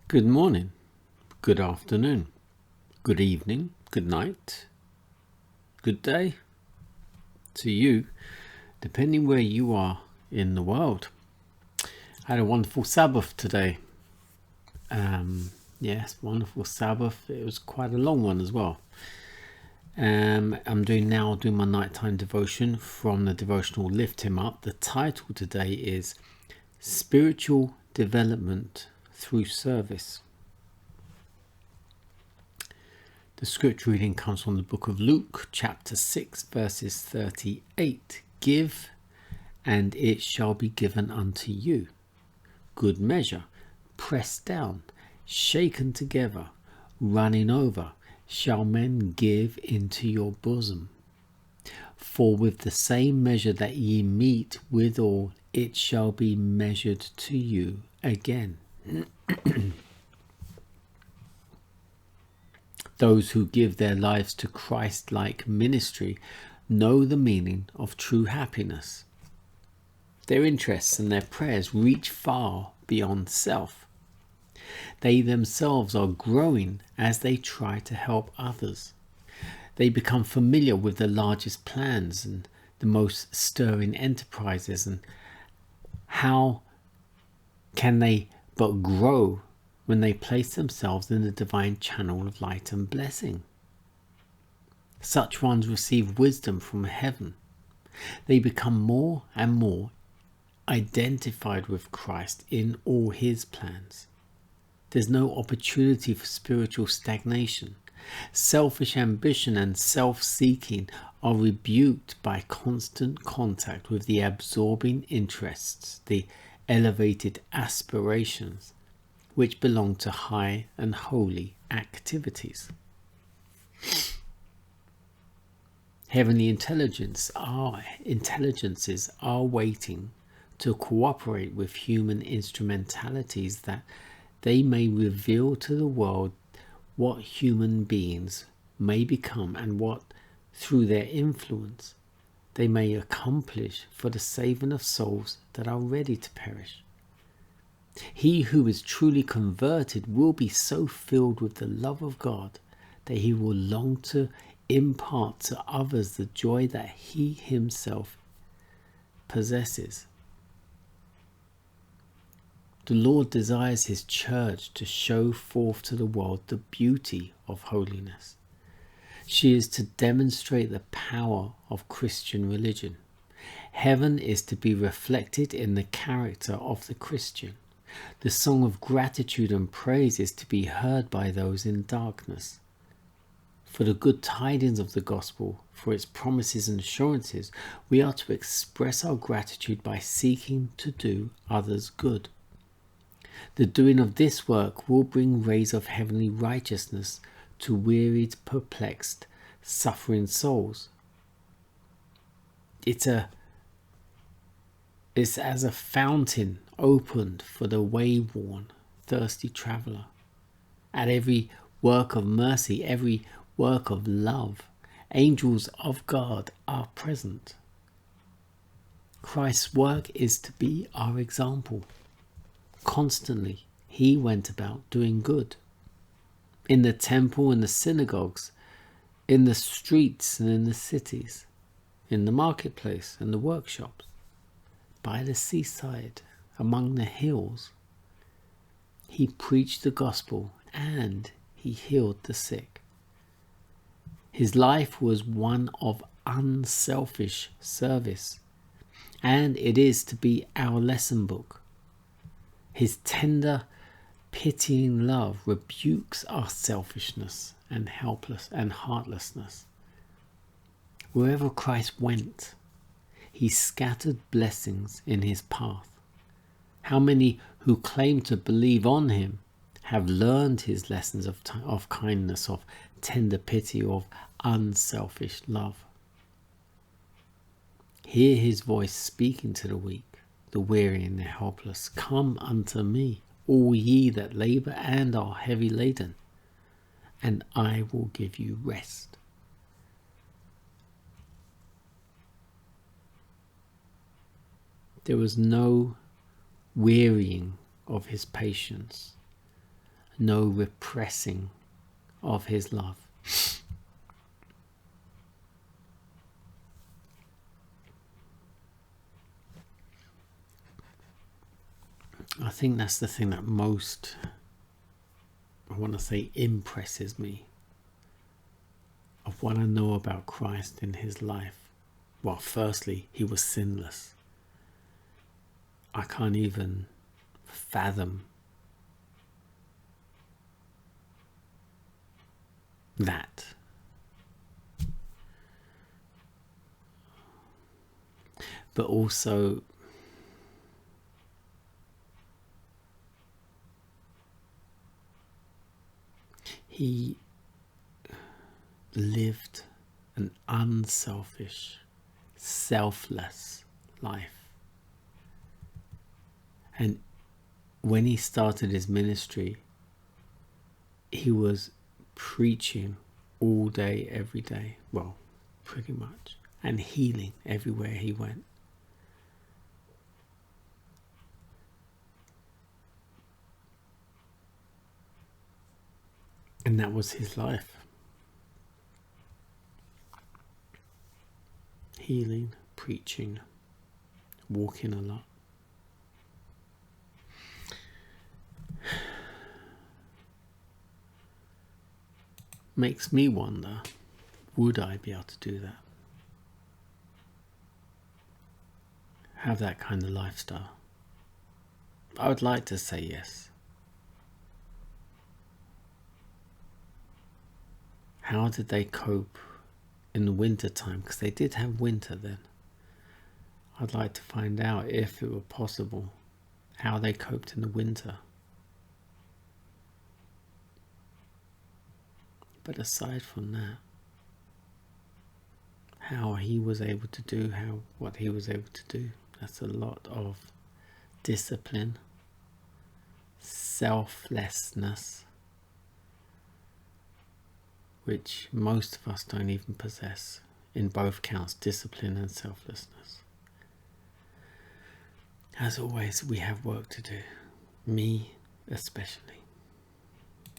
Good morning, good afternoon, good evening, good night, good day to you, depending where you are in the world. I had a wonderful Sabbath today. Yes, wonderful Sabbath. It was quite a long one as well. I'm doing my nighttime devotion from the devotional Lift Him Up. The title today is Spiritual Development Through Service. The scripture reading comes from the book of Luke, chapter 6, verses 38. Give, and it shall be given unto you. Good measure, pressed down, shaken together, running over, shall men give into your bosom. For with the same measure that ye mete withal, it shall be measured to you again. Those who give their lives to Christlike ministry know the meaning of true happiness. Their interests and their prayers reach far beyond self. They themselves are growing as they try to help others. They become familiar with the largest plans and the most stirring enterprises, and how can they but grow when they place themselves in the divine channel of light and blessing? Such ones receive wisdom from heaven. They become more and more identified with Christ in all his plans. There's no opportunity for spiritual stagnation. Selfish ambition and self-seeking are rebuked by constant contact with the absorbing interests, the elevated aspirations, which belong to high and holy activities. Heavenly intelligences are waiting to cooperate with human instrumentalities that they may reveal to the world what human beings may become and what, through their influence, they may accomplish for the saving of souls that are ready to perish. He who is truly converted will be so filled with the love of God that he will long to impart to others the joy that he himself possesses. The Lord desires his church to show forth to the world the beauty of holiness. She is to demonstrate the power of Christian religion. Heaven is to be reflected in the character of the Christian. The song of gratitude and praise is to be heard by those in darkness. For the good tidings of the gospel, for its promises and assurances, we are to express our gratitude by seeking to do others good. The doing of this work will bring rays of heavenly righteousness to wearied, perplexed, suffering souls. It's as a fountain opened for the wayworn, thirsty traveller. At every work of mercy, every work of love, angels of God are present. Christ's work is to be our example. Constantly, he went about doing good. In the temple and the synagogues, in the streets and in the cities, in the marketplace and the workshops, by the seaside, among the hills, he preached the gospel and he healed the sick. His life was one of unselfish service, and it is to be our lesson book. His tender, pitying love rebukes our selfishness and heartlessness. Wherever Christ went, he scattered blessings in his path. How many who claim to believe on him have learned his lessons of kindness, of tender pity, of unselfish love? Hear his voice speaking to the weak, the weary and the helpless. Come unto me, all ye that labour and are heavy laden, and I will give you rest. There was no wearying of his patience, no repressing of his love. I think that's the thing that most, I want to say, impresses me of what I know about Christ in his life. Well, firstly, he was sinless. I can't even fathom that. But also, he lived an unselfish, selfless life. And when he started his ministry, he was preaching all day, every day. Well, pretty much. And healing everywhere he went. And that was his life. Healing, preaching, walking a lot. Makes me wonder, would I be able to do that? Have that kind of lifestyle? I would like to say yes. How did they cope in the winter time? Because they did have winter then. I'd like to find out, if it were possible, how they coped in the winter. But aside from that, how he was able to do what he was able to do, that's a lot of discipline, selflessness, which most of us don't even possess. In both counts, discipline and selflessness. As always, we have work to do. Me especially.